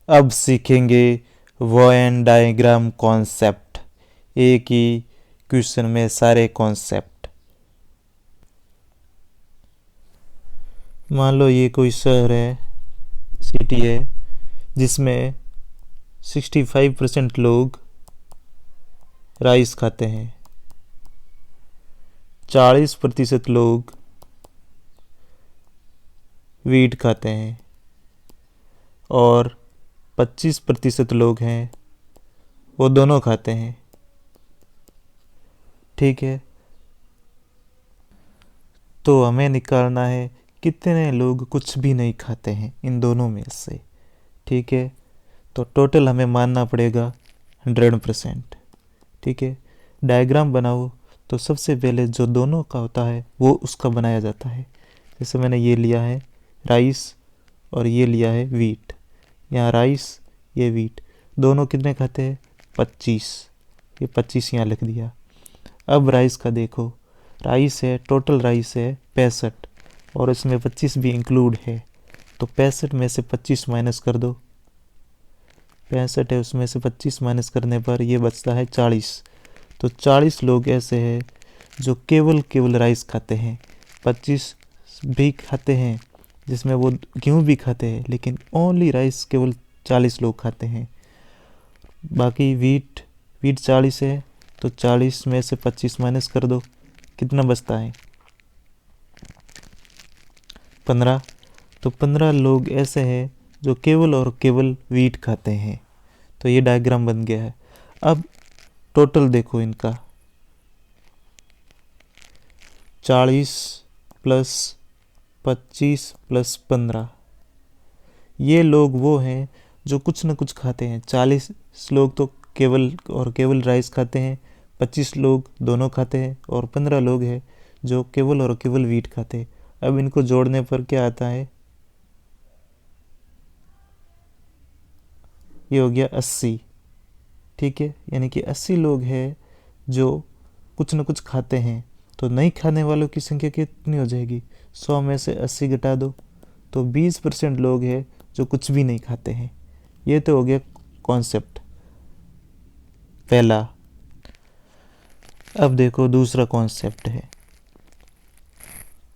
अब सीखेंगे Venn diagram concept. एक ही क्वेश्चन में सारे कॉन्सेप्ट। मान लो ये कोई शहर है, सिटी है, जिसमें 65% लोग राइस खाते हैं, 40% लोग वीट खाते हैं और 25% लोग हैं वो दोनों खाते हैं। ठीक है, तो हमें निकालना है कितने लोग कुछ भी नहीं खाते हैं इन दोनों में से। ठीक है, तो टोटल हमें मानना पड़ेगा 100%। ठीक है, डायग्राम बनाओ तो सबसे पहले जो दोनों का होता है वो उसका बनाया जाता है। जैसे मैंने ये लिया है राइस और ये लिया है वीट। यहाँ राइस, ये वीट, दोनों कितने खाते हैं? 25। ये 25 यहाँ लिख दिया। अब राइस का देखो, राइस है, टोटल राइस है 65 और इसमें 25 भी इंक्लूड है, तो 65 में से 25 माइनस कर दो। 65 है, उसमें से 25 माइनस करने पर ये बचता है 40। तो 40 लोग ऐसे हैं जो केवल राइस खाते हैं। 25 भी खाते हैं जिसमें वो गेहूँ भी खाते हैं, लेकिन ओनली राइस केवल 40 लोग खाते हैं। बाकी वीट 40 है, तो 40 में से 25 माइनस कर दो, कितना बचता है? 15। तो 15 लोग ऐसे हैं जो केवल वीट खाते हैं। तो ये डायग्राम बन गया है। अब टोटल देखो इनका, 40 प्लस 25 प्लस 15। ये लोग वो हैं जो कुछ न कुछ खाते हैं। 40 लोग तो केवल राइस खाते हैं, 25 लोग दोनों खाते हैं और 15 लोग हैं जो केवल वीट खाते हैं। अब इनको जोड़ने पर क्या आता है? ये हो गया 80। ठीक है, यानी कि 80 लोग हैं जो कुछ न कुछ खाते हैं। तो नहीं खाने वालों की संख्या कितनी हो जाएगी? 100 में से 80 घटा दो, तो 20% लोग हैं जो कुछ भी नहीं खाते हैं। ये तो हो गया कॉन्सेप्ट पहला। अब देखो दूसरा कॉन्सेप्ट है।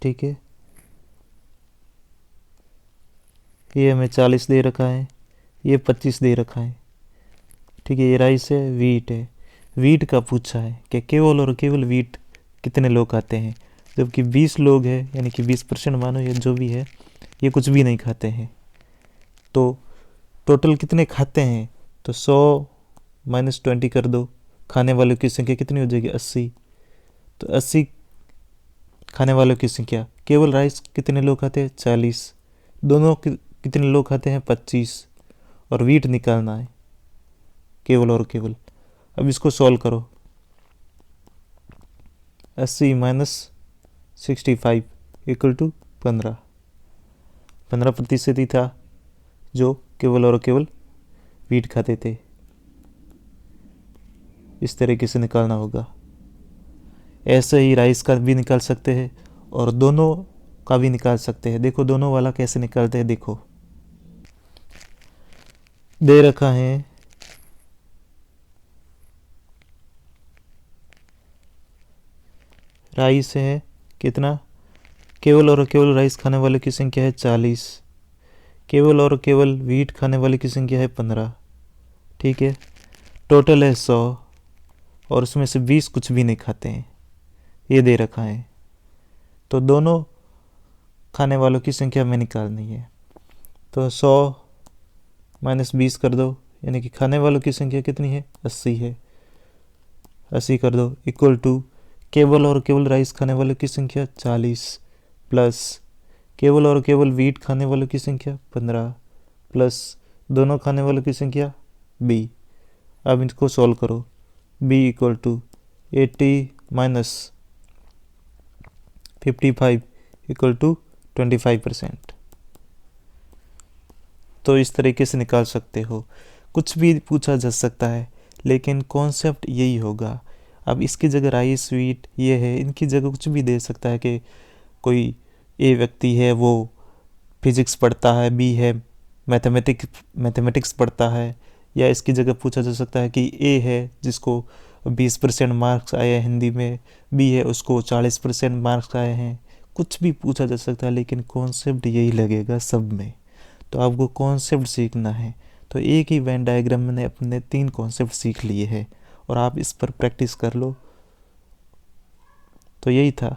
ठीक है, ये हमें 40 दे रखा है, ये 25 दे रखा है। ठीक है, ये राइस है, वीट है। वीट का पूछा है कि केवल वीट कितने लोग खाते हैं, जबकि 20 लोग हैं, यानी कि 20% मानो ये जो भी है, ये कुछ भी नहीं खाते हैं। तो टोटल कितने खाते हैं? तो 100 माइनस 20 कर दो, खाने वालों की संख्या कितनी हो जाएगी? 80। तो 80 खाने वालों की संख्या, केवल राइस कितने लोग खाते हैं? 40। दोनों कितने लोग खाते हैं? 25। और वीट निकालना है, केवल। अब इसको सॉल्व करो। 80 माइनस 65 इक्वल टू 15। 15% ही था जो केवल वीट खाते थे। इस तरीके से निकालना होगा। ऐसे ही राइस का भी निकाल सकते हैं और दोनों का भी निकाल सकते हैं। देखो दोनों वाला कैसे निकालते हैं। देखो दे रखा है राइस है कितना? केवल राइस खाने वाले की संख्या है 40। केवल वीट खाने वाले की संख्या है 15। ठीक है, टोटल है 100 और उसमें से 20 कुछ भी नहीं खाते हैं, ये दे रखा है। तो दोनों खाने वालों की संख्या हमें निकालनी है। तो 100 माइनस 20 कर दो, यानी कि खाने वालों की संख्या कितनी है? 80 है। 80 कर दो इक्वल टू केवल राइस खाने वालों की संख्या 40 प्लस केवल वीट खाने वालों की संख्या 15 प्लस दोनों खाने वालों की संख्या b। अब इनको सॉल्व करो। b equal to 80 minus 55 equal to 25%। तो इस तरीके से निकाल सकते हो। कुछ भी पूछा जा सकता है, लेकिन कॉन्सेप्ट यही होगा। अब इसकी जगह राइस वीट ये है, इनकी जगह कुछ भी दे सकता है कि कोई ए व्यक्ति है वो फिजिक्स पढ़ता है, बी है मैथमेटिक्स पढ़ता है, या इसकी जगह पूछा जा सकता है कि ए है जिसको 20% मार्क्स आए हैं हिंदी में, बी है उसको 40% मार्क्स आए हैं, कुछ भी पूछा जा सकता है, लेकिन कॉन्सेप्ट यही लगेगा सब में। तो आपको कॉन्सेप्ट सीखना है। तो एक ही वेन डायग्राम में अपने 3 कॉन्सेप्ट सीख लिए हैं और आप इस पर प्रैक्टिस कर लो। तो यही था।